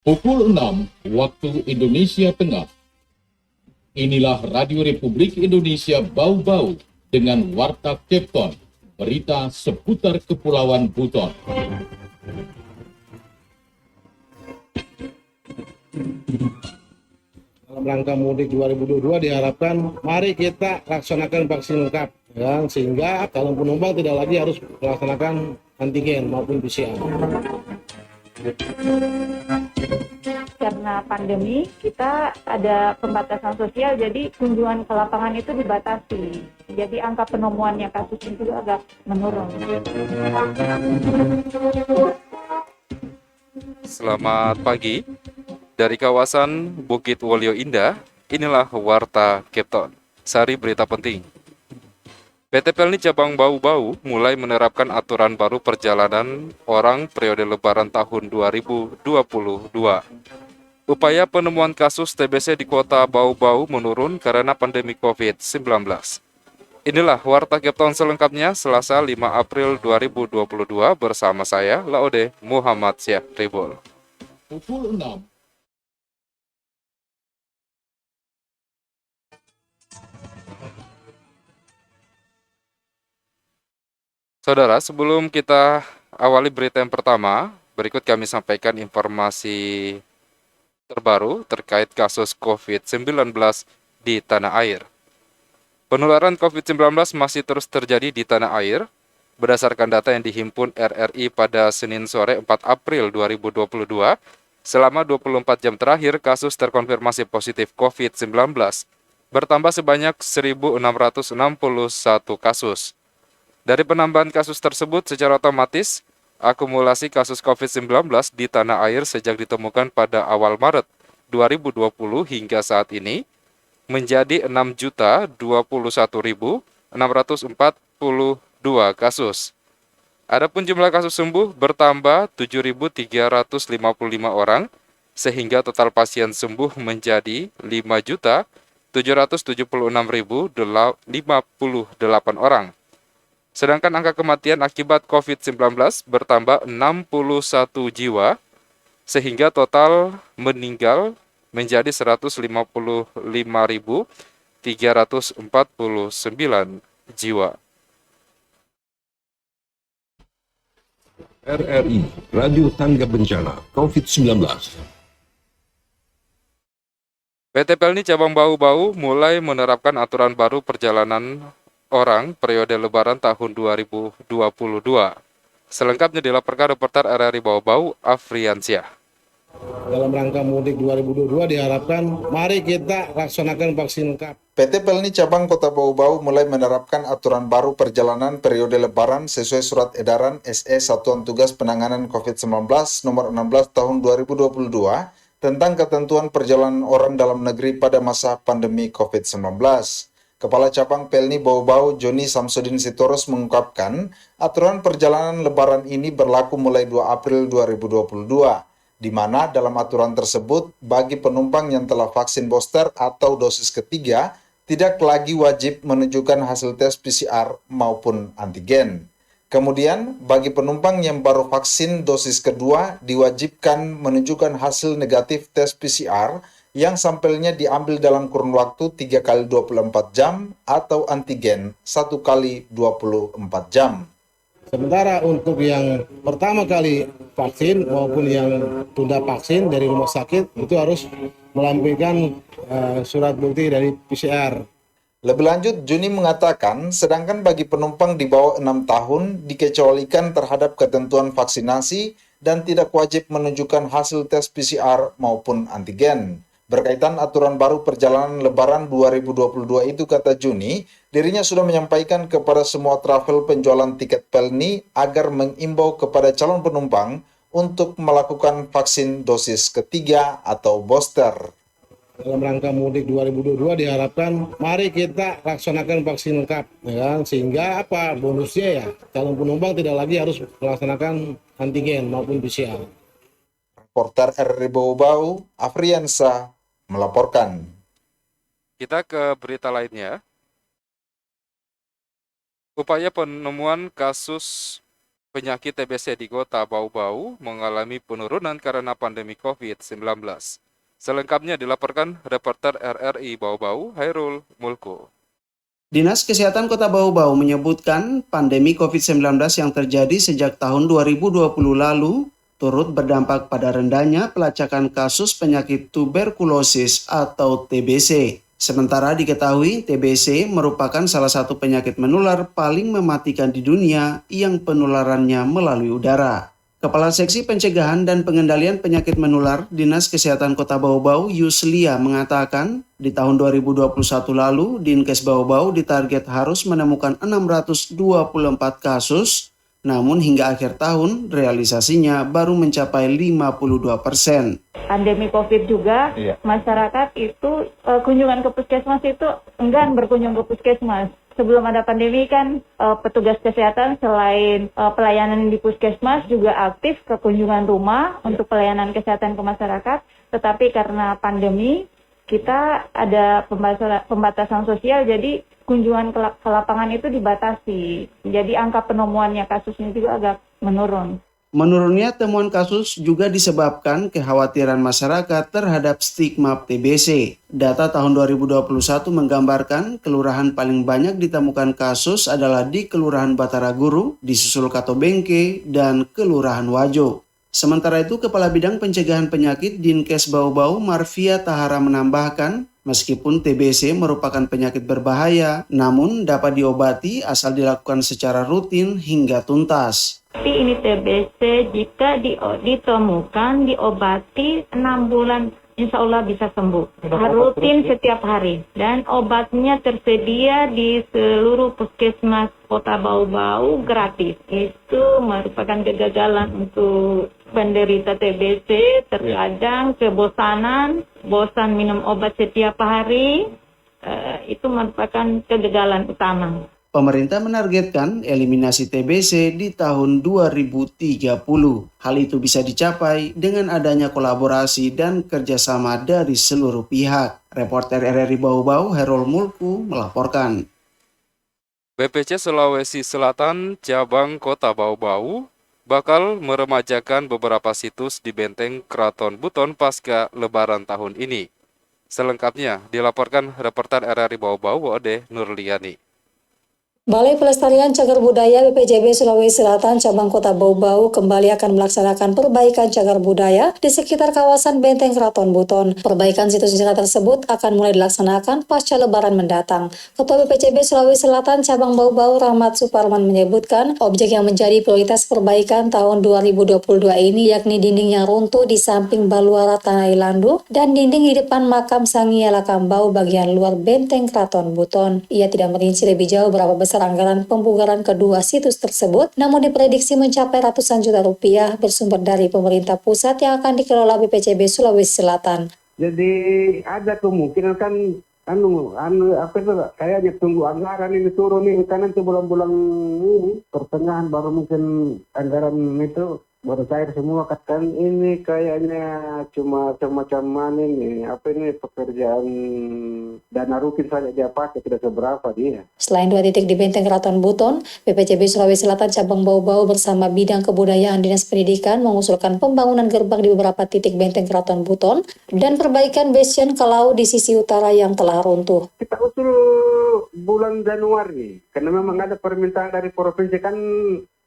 Pukul 6 waktu Indonesia Tengah. Inilah Radio Republik Indonesia Bau-Bau dengan Warta Kepton, berita seputar Kepulauan Buton. Dalam rangka mudik 2022 diharapkan mari kita laksanakan vaksin lengkap, ya, sehingga calon penumpang tidak lagi harus melaksanakan antigen maupun PCR. Karena pandemi, kita ada pembatasan sosial, jadi kunjungan ke lapangan itu dibatasi. Jadi angka penemuannya kasus itu agak menurun. Selamat pagi. Dari kawasan Bukit Wolio Indah, inilah Warta Kepton. Sari berita penting. PT Pelni Cabang Bau-Bau mulai menerapkan aturan baru perjalanan orang periode Lebaran tahun 2022. Upaya penemuan kasus TBC di kota Bau-Bau menurun karena pandemi COVID-19. Inilah Warta Kepton selengkapnya Selasa 5 April 2022 bersama saya, Laode Muhammad Syekh Ribol. Pukul 6. Saudara, sebelum kita awali berita yang pertama, berikut kami sampaikan informasi terbaru terkait kasus COVID-19 di tanah air. Penularan COVID-19 masih terus terjadi di tanah air. Berdasarkan data yang dihimpun RRI pada Senin sore 4 April 2022, selama 24 jam terakhir kasus terkonfirmasi positif COVID-19 bertambah sebanyak 1.661 kasus. Dari penambahan kasus tersebut secara otomatis, akumulasi kasus COVID-19 di tanah air sejak ditemukan pada awal Maret 2020 hingga saat ini menjadi 6.021.642 kasus. Adapun jumlah kasus sembuh bertambah 7.355 orang, sehingga total pasien sembuh menjadi 5.776.058 orang. Sedangkan angka kematian akibat COVID-19 bertambah 61 jiwa, sehingga total meninggal menjadi 155.349 jiwa. RRI, Radio Tangga Bencana COVID-19. PT Pelni Cabang Bau-Bau mulai menerapkan aturan baru perjalanan orang periode Lebaran tahun 2022. Selengkapnya dilaporkan reporter RRI Bau-Bau, Afriansyah. Dalam rangka mudik 2022 diharapkan mari kita laksanakan vaksin lengkap. PT Pelni Cabang Kota Bau-Bau mulai menerapkan aturan baru perjalanan periode Lebaran sesuai Surat Edaran SE Satuan Tugas Penanganan COVID-19 Nomor 16 Tahun 2022 tentang ketentuan perjalanan orang dalam negeri pada masa pandemi COVID-19. Kepala Cabang Pelni Bau-Bau Joni Samsudin Sitorus mengungkapkan aturan perjalanan Lebaran ini berlaku mulai 2 April 2022, di mana dalam aturan tersebut bagi penumpang yang telah vaksin booster atau dosis ketiga tidak lagi wajib menunjukkan hasil tes PCR maupun antigen. Kemudian, bagi penumpang yang baru vaksin dosis kedua diwajibkan menunjukkan hasil negatif tes PCR yang sampelnya diambil dalam kurun waktu 3 kali 24 jam atau antigen 1 kali 24 jam. Sementara untuk yang pertama kali vaksin maupun yang tunda vaksin dari rumah sakit itu harus melampirkan surat bukti dari PCR. Lebih lanjut, Juni mengatakan, sedangkan bagi penumpang di bawah 6 tahun dikecualikan terhadap ketentuan vaksinasi dan tidak wajib menunjukkan hasil tes PCR maupun antigen. Berkaitan aturan baru perjalanan Lebaran 2022 itu, kata Juni, dirinya sudah menyampaikan kepada semua travel penjualan tiket Pelni agar mengimbau kepada calon penumpang untuk melakukan vaksin dosis ketiga atau booster. Dalam rangka mudik 2022 diharapkan mari kita laksanakan vaksin lengkap, ya, sehingga bonusnya ya calon penumpang tidak lagi harus melaksanakan antigen maupun PCR. Reporter RRI Bau-Bau, Afriansa melaporkan. Kita ke berita lainnya. Upaya penemuan kasus penyakit TBC di kota Bau-Bau mengalami penurunan karena pandemi COVID-19. Selengkapnya dilaporkan reporter RRI Bau-Bau, Hairul Mulku. Dinas Kesehatan Kota Bau-Bau menyebutkan pandemi COVID-19 yang terjadi sejak tahun 2020 lalu turut berdampak pada rendahnya pelacakan kasus penyakit tuberkulosis atau TBC. Sementara diketahui TBC merupakan salah satu penyakit menular paling mematikan di dunia yang penularannya melalui udara. Kepala Seksi Pencegahan dan Pengendalian Penyakit Menular Dinas Kesehatan Kota Bau-Bau Yuslia mengatakan di tahun 2021 lalu Dinkes Bau-Bau ditarget harus menemukan 624 kasus, namun hingga akhir tahun realisasinya baru mencapai 52%. Pandemi COVID juga, masyarakat itu kunjungan ke puskesmas itu enggan berkunjung ke puskesmas. Sebelum ada pandemi kan petugas kesehatan selain pelayanan di puskesmas juga aktif ke kunjungan rumah untuk pelayanan kesehatan ke masyarakat. Tetapi karena pandemi kita ada pembatasan sosial, jadi kunjungan ke lapangan itu dibatasi. Jadi angka penemuannya kasusnya juga agak menurun. Menurunnya temuan kasus juga disebabkan kekhawatiran masyarakat terhadap stigma TBC. Data tahun 2021 menggambarkan kelurahan paling banyak ditemukan kasus adalah di Kelurahan Batara Guru, disusul Katobengke, dan Kelurahan Wajo. Sementara itu, Kepala Bidang Pencegahan Penyakit Dinkes Bau-Bau Marvia Tahara menambahkan, meskipun TBC merupakan penyakit berbahaya, namun dapat diobati asal dilakukan secara rutin hingga tuntas. Tapi ini TBC jika ditemukan, diobati 6 bulan, insya Allah bisa sembuh. Rutin setiap hari. Dan obatnya tersedia di seluruh puskesmas Kota Bau-Bau gratis. Itu merupakan kegagalan untuk penderita TBC. Terkadang kebosanan, bosan minum obat setiap hari, itu merupakan kegagalan utama. Pemerintah menargetkan eliminasi TBC di tahun 2030. Hal itu bisa dicapai dengan adanya kolaborasi dan kerjasama dari seluruh pihak. Reporter RRI Bau-Bau, Hairul Mulku, melaporkan. BPC Sulawesi Selatan Cabang Kota Bau-Bau bakal meremajakan beberapa situs di Benteng Keraton Buton pasca Lebaran tahun ini. Selengkapnya dilaporkan reporter RRI Bau-Bau, Ode Nurliani. Balai Pelestarian Cagar Budaya BPJB Sulawesi Selatan Cabang Kota Bau-Bau kembali akan melaksanakan perbaikan cagar budaya di sekitar kawasan Benteng Keraton Buton. Perbaikan situs wisata tersebut akan mulai dilaksanakan pasca Lebaran mendatang. Ketua BPJB Sulawesi Selatan Cabang Bau-Bau Rahmat Suparman menyebutkan objek yang menjadi prioritas perbaikan tahun 2022 ini yakni dinding yang runtuh di samping Baluara Tanah Ilandu dan dinding di depan makam Sangia Lakambau bagian luar Benteng Keraton Buton. Ia tidak merinci lebih jauh berapa besar anggaran pembugaran kedua situs tersebut, namun diprediksi mencapai ratusan juta rupiah bersumber dari pemerintah pusat yang akan dikelola BPJB Sulawesi Selatan. Jadi ada kemungkinan kan apa itu kayaknya tunggu anggaran ini turun nih karena itu bulan-bulan ini pertengahan baru mungkin anggaran itu baru cair semua. Kan ini kayaknya cuma semacam mana ini apa ini pekerjaan dana rutin saja dia pakai, tidak seberapa dia. Selain 2 titik di Benteng Keraton Buton, BPJB Sulawesi Selatan Cabang Bau-Bau bersama Bidang Kebudayaan Dinas Pendidikan mengusulkan pembangunan gerbang di beberapa titik Benteng Keraton Buton dan perbaikan bastion Kalau di sisi utara yang telah runtuh. Kita usul bulan Januari karena memang ada permintaan dari provinsi kan.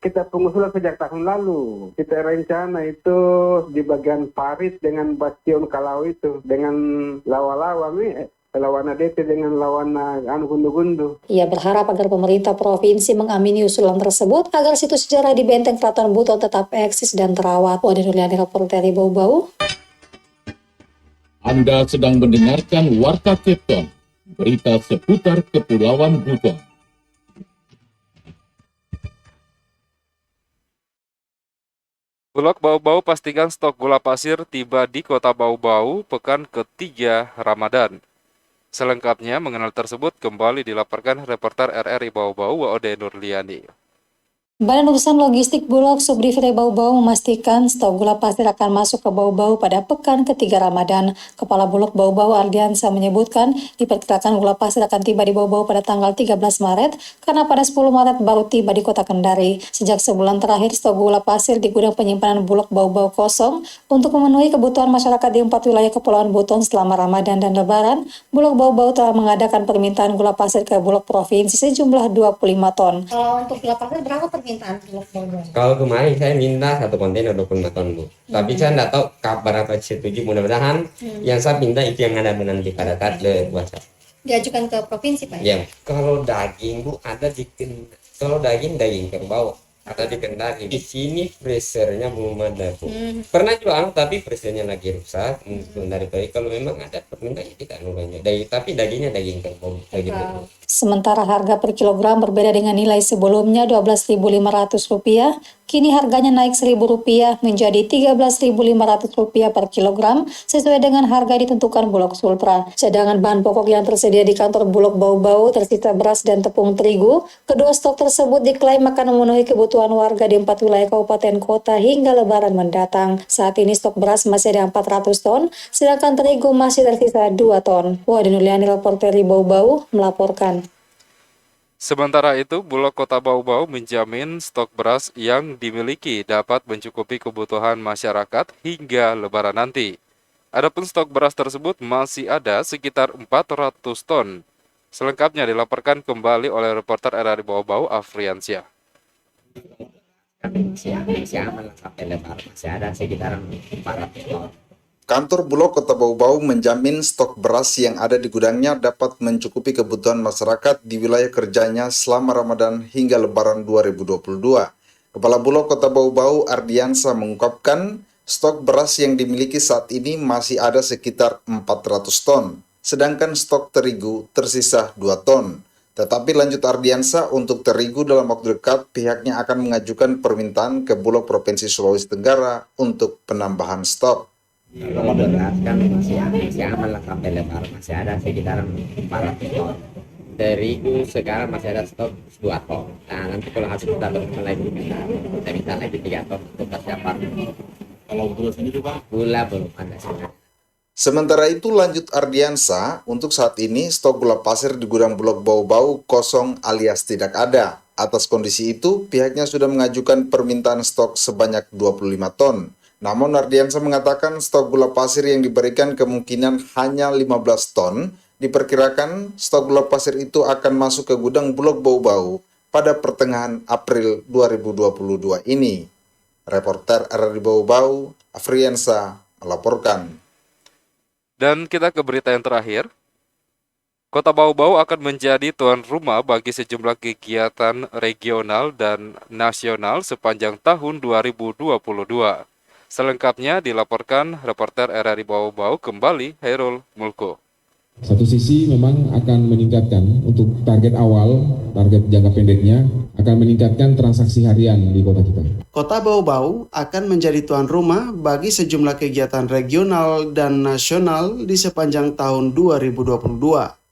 Kita pengusulan sejak tahun lalu. Kita rencana itu di bagian Paris dengan bastion Kalau itu. Dengan lawa-lawa lawana DT dengan lawana gundu-gundu. Ia berharap agar pemerintah provinsi mengamini usulan tersebut agar situs sejarah di Benteng Keraton Buton tetap eksis dan terawat. Ode Nurliani, reporter Bau-Bau. Anda sedang mendengarkan Warta Kepton, berita seputar Kepulauan Buton. Bulog Bau-Bau pastikan stok gula pasir tiba di Kota Bau-Bau pekan ketiga Ramadan. Selengkapnya mengenal tersebut kembali dilaporkan reporter RRI Bau-Bau Ode Nurliani. Badan Urusan Logistik Bulog Subdivre Bau-Bau memastikan stok gula pasir akan masuk ke Bau-Bau pada pekan ketiga Ramadan. Kepala Bulog Bau-Bau Ardiansa menyebutkan diperkirakan gula pasir akan tiba di Bau-Bau pada tanggal 13 Maret karena pada 10 Maret baru tiba di Kota Kendari. Sejak sebulan terakhir stok gula pasir di gudang penyimpanan Bulog Bau-Bau kosong. Untuk memenuhi kebutuhan masyarakat di 4 wilayah Kepulauan Buton selama Ramadan dan Lebaran, Bulog Bau-Bau telah mengadakan permintaan gula pasir ke Bulog Provinsi sejumlah 25 ton. Kalau untuk gula pasir berapa permintaan Bulog Bau-Bau? Kalau kemarin saya minta 1 kontainer 25 ton Bu. Tapi saya tidak tahu kabar apa setuju. Mudah-mudahan yang saya minta itu yang ada nanti pada tanggal puasa. Diajukan ke provinsi Pak? Ya. Kalau daging Bu ada kalau daging kerbau ada di Kendari. Di sini freezernya belum ada Bu. Pernah jual tapi freezernya lagi rusak. Belum dari baik. Kalau memang ada permintaan kita nunggunya. Tapi dagingnya daging kerbau. Sementara harga per kilogram berbeda dengan nilai sebelumnya Rp12.500, kini harganya naik Rp1.000 menjadi Rp13.500 per kilogram sesuai dengan harga ditentukan Bulog Sultra. Cadangan bahan pokok yang tersedia di kantor Bulog Bau-Bau tersisa beras dan tepung terigu. Kedua stok tersebut diklaim akan memenuhi kebutuhan warga di 4 wilayah kabupaten kota hingga Lebaran mendatang. Saat ini stok beras masih ada 400 ton, sedangkan terigu masih tersisa 2 ton. Wadi Nuliani, reporter Bau-Bau, melaporkan. Sementara itu, Bulog Kota Bau-Bau menjamin stok beras yang dimiliki dapat mencukupi kebutuhan masyarakat hingga Lebaran nanti. Adapun stok beras tersebut masih ada sekitar 400 ton. Selengkapnya dilaporkan kembali oleh reporter RRI Bau-Bau, Afriansyah. Masih aman sampai Lebaran, masih ada sekitar 400 ton. Kantor Bulog Kota Bau-Bau menjamin stok beras yang ada di gudangnya dapat mencukupi kebutuhan masyarakat di wilayah kerjanya selama Ramadan hingga Lebaran 2022. Kepala Bulog Kota Bau-Bau Ardiansa mengungkapkan stok beras yang dimiliki saat ini masih ada sekitar 400 ton, sedangkan stok terigu tersisa 2 ton. Tetapi lanjut Ardiansa, untuk terigu dalam waktu dekat pihaknya akan mengajukan permintaan ke Bulog Provinsi Sulawesi Tenggara untuk penambahan stok. Kalau beras kan masih aman lah sampai Lebaran, masih ada sekitar 400 ton. Terigu sekarang masih ada stok 2 ton. Nah nanti kalau hasil kita lagi kita minta lagi 3 ton untuk persiapan. Kalau gula sendiri Pak? Gula belum ada sebenarnya. Sementara itu lanjut Ardiansa, untuk saat ini stok gula pasir di gudang Bulog Bau-Bau kosong alias tidak ada. Atas kondisi itu pihaknya sudah mengajukan permintaan stok sebanyak 25 ton. Namun Ardiansa mengatakan stok gula pasir yang diberikan kemungkinan hanya 15 ton. Diperkirakan stok gula pasir itu akan masuk ke gudang Bulog Bau-Bau pada pertengahan April 2022 ini. Reporter RRI Bau-Bau, Afriansa, melaporkan. Dan kita ke berita yang terakhir. Kota Bau-Bau akan menjadi tuan rumah bagi sejumlah kegiatan regional dan nasional sepanjang tahun 2022. Selengkapnya dilaporkan reporter RRI Bau-Bau kembali Hairul Mulko. Satu sisi memang akan meningkatkan untuk target awal, target jangka pendeknya akan meningkatkan transaksi harian di kota kita. Kota Bau-Bau akan menjadi tuan rumah bagi sejumlah kegiatan regional dan nasional di sepanjang tahun 2022.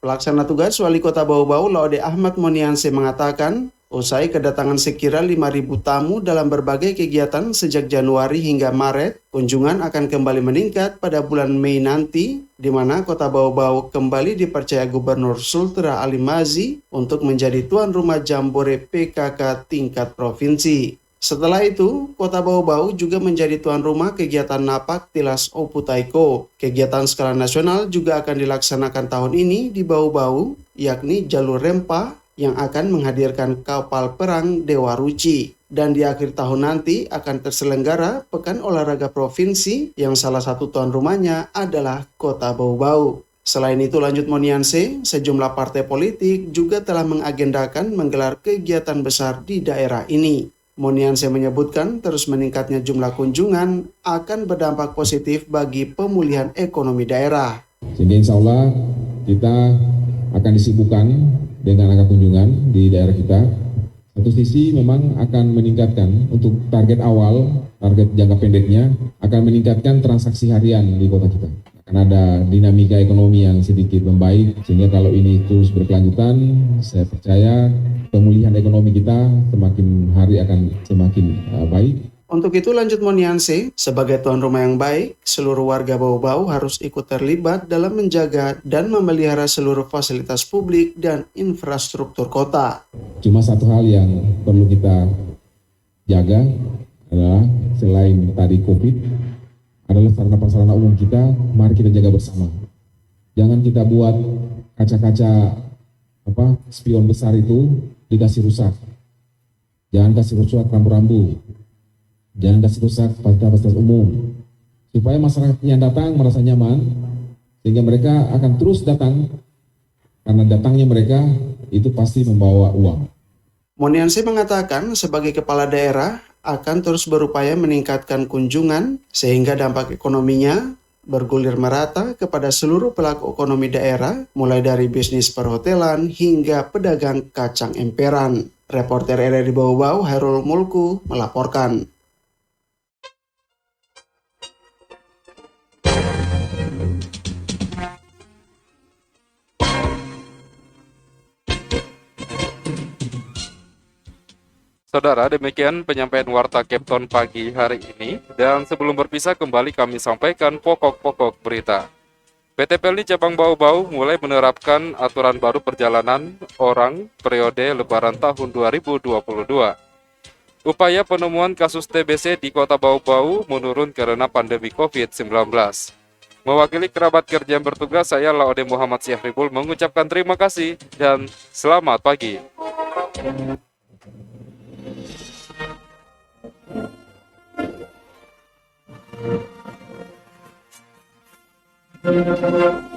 Pelaksana tugas Wali Kota Bau-Bau Laude Ahmad Monianse mengatakan, usai kedatangan sekira 5.000 tamu dalam berbagai kegiatan sejak Januari hingga Maret, kunjungan akan kembali meningkat pada bulan Mei nanti, di mana Kota Bau-Bau kembali dipercaya Gubernur Sultra Ali Mazi untuk menjadi tuan rumah Jambore PKK tingkat provinsi. Setelah itu, Kota Bau-Bau juga menjadi tuan rumah kegiatan Napak Tilas Oputaiko. Kegiatan skala nasional juga akan dilaksanakan tahun ini di Bau-Bau, yakni Jalur Rempah, yang akan menghadirkan kapal perang Dewa Ruci. Dan di akhir tahun nanti akan terselenggara Pekan Olahraga Provinsi yang salah satu tuan rumahnya adalah Kota Bau-Bau. Selain itu lanjut Monianse, sejumlah partai politik juga telah mengagendakan menggelar kegiatan besar di daerah ini. Monianse menyebutkan terus meningkatnya jumlah kunjungan akan berdampak positif bagi pemulihan ekonomi daerah. Sehingga insya Allah kita akan disibukkan dengan angka kunjungan di daerah kita. Satu sisi memang akan meningkatkan untuk target awal, target jangka pendeknya akan meningkatkan transaksi harian di kota kita. akan ada dinamika ekonomi yang sedikit membaik, sehingga kalau ini terus berkelanjutan, saya percaya pemulihan ekonomi kita semakin hari akan semakin baik. Untuk itu lanjut Monianse, sebagai tuan rumah yang baik, seluruh warga Bau-Bau harus ikut terlibat dalam menjaga dan memelihara seluruh fasilitas publik dan infrastruktur kota. Cuma satu hal yang perlu kita jaga adalah selain tadi COVID, adalah sarana prasarana umum kita, mari kita jaga bersama. Jangan kita buat kaca-kaca spion besar itu dikasih rusak. Jangan kasih rusak rambu-rambu. Jangan kasih rusak fasilitas umum, supaya masyarakat yang datang merasa nyaman, sehingga mereka akan terus datang, karena datangnya mereka itu pasti membawa uang. Monianse mengatakan sebagai kepala daerah akan terus berupaya meningkatkan kunjungan, sehingga dampak ekonominya bergulir merata kepada seluruh pelaku ekonomi daerah, mulai dari bisnis perhotelan hingga pedagang kacang emperan. Reporter RRI Bau-Bau, Hairul Mulku, melaporkan. Saudara, demikian penyampaian Warta Kepton pagi hari ini. Dan sebelum berpisah, kembali kami sampaikan pokok-pokok berita. PT Pelni Cabang Bau-Bau mulai menerapkan aturan baru perjalanan orang periode Lebaran tahun 2022. Upaya penemuan kasus TBC di Kota Bau-Bau menurun karena pandemi COVID-19. Mewakili kerabat kerja yang bertugas, saya Laode Muhammad Syafribul mengucapkan terima kasih dan selamat pagi. Thank you.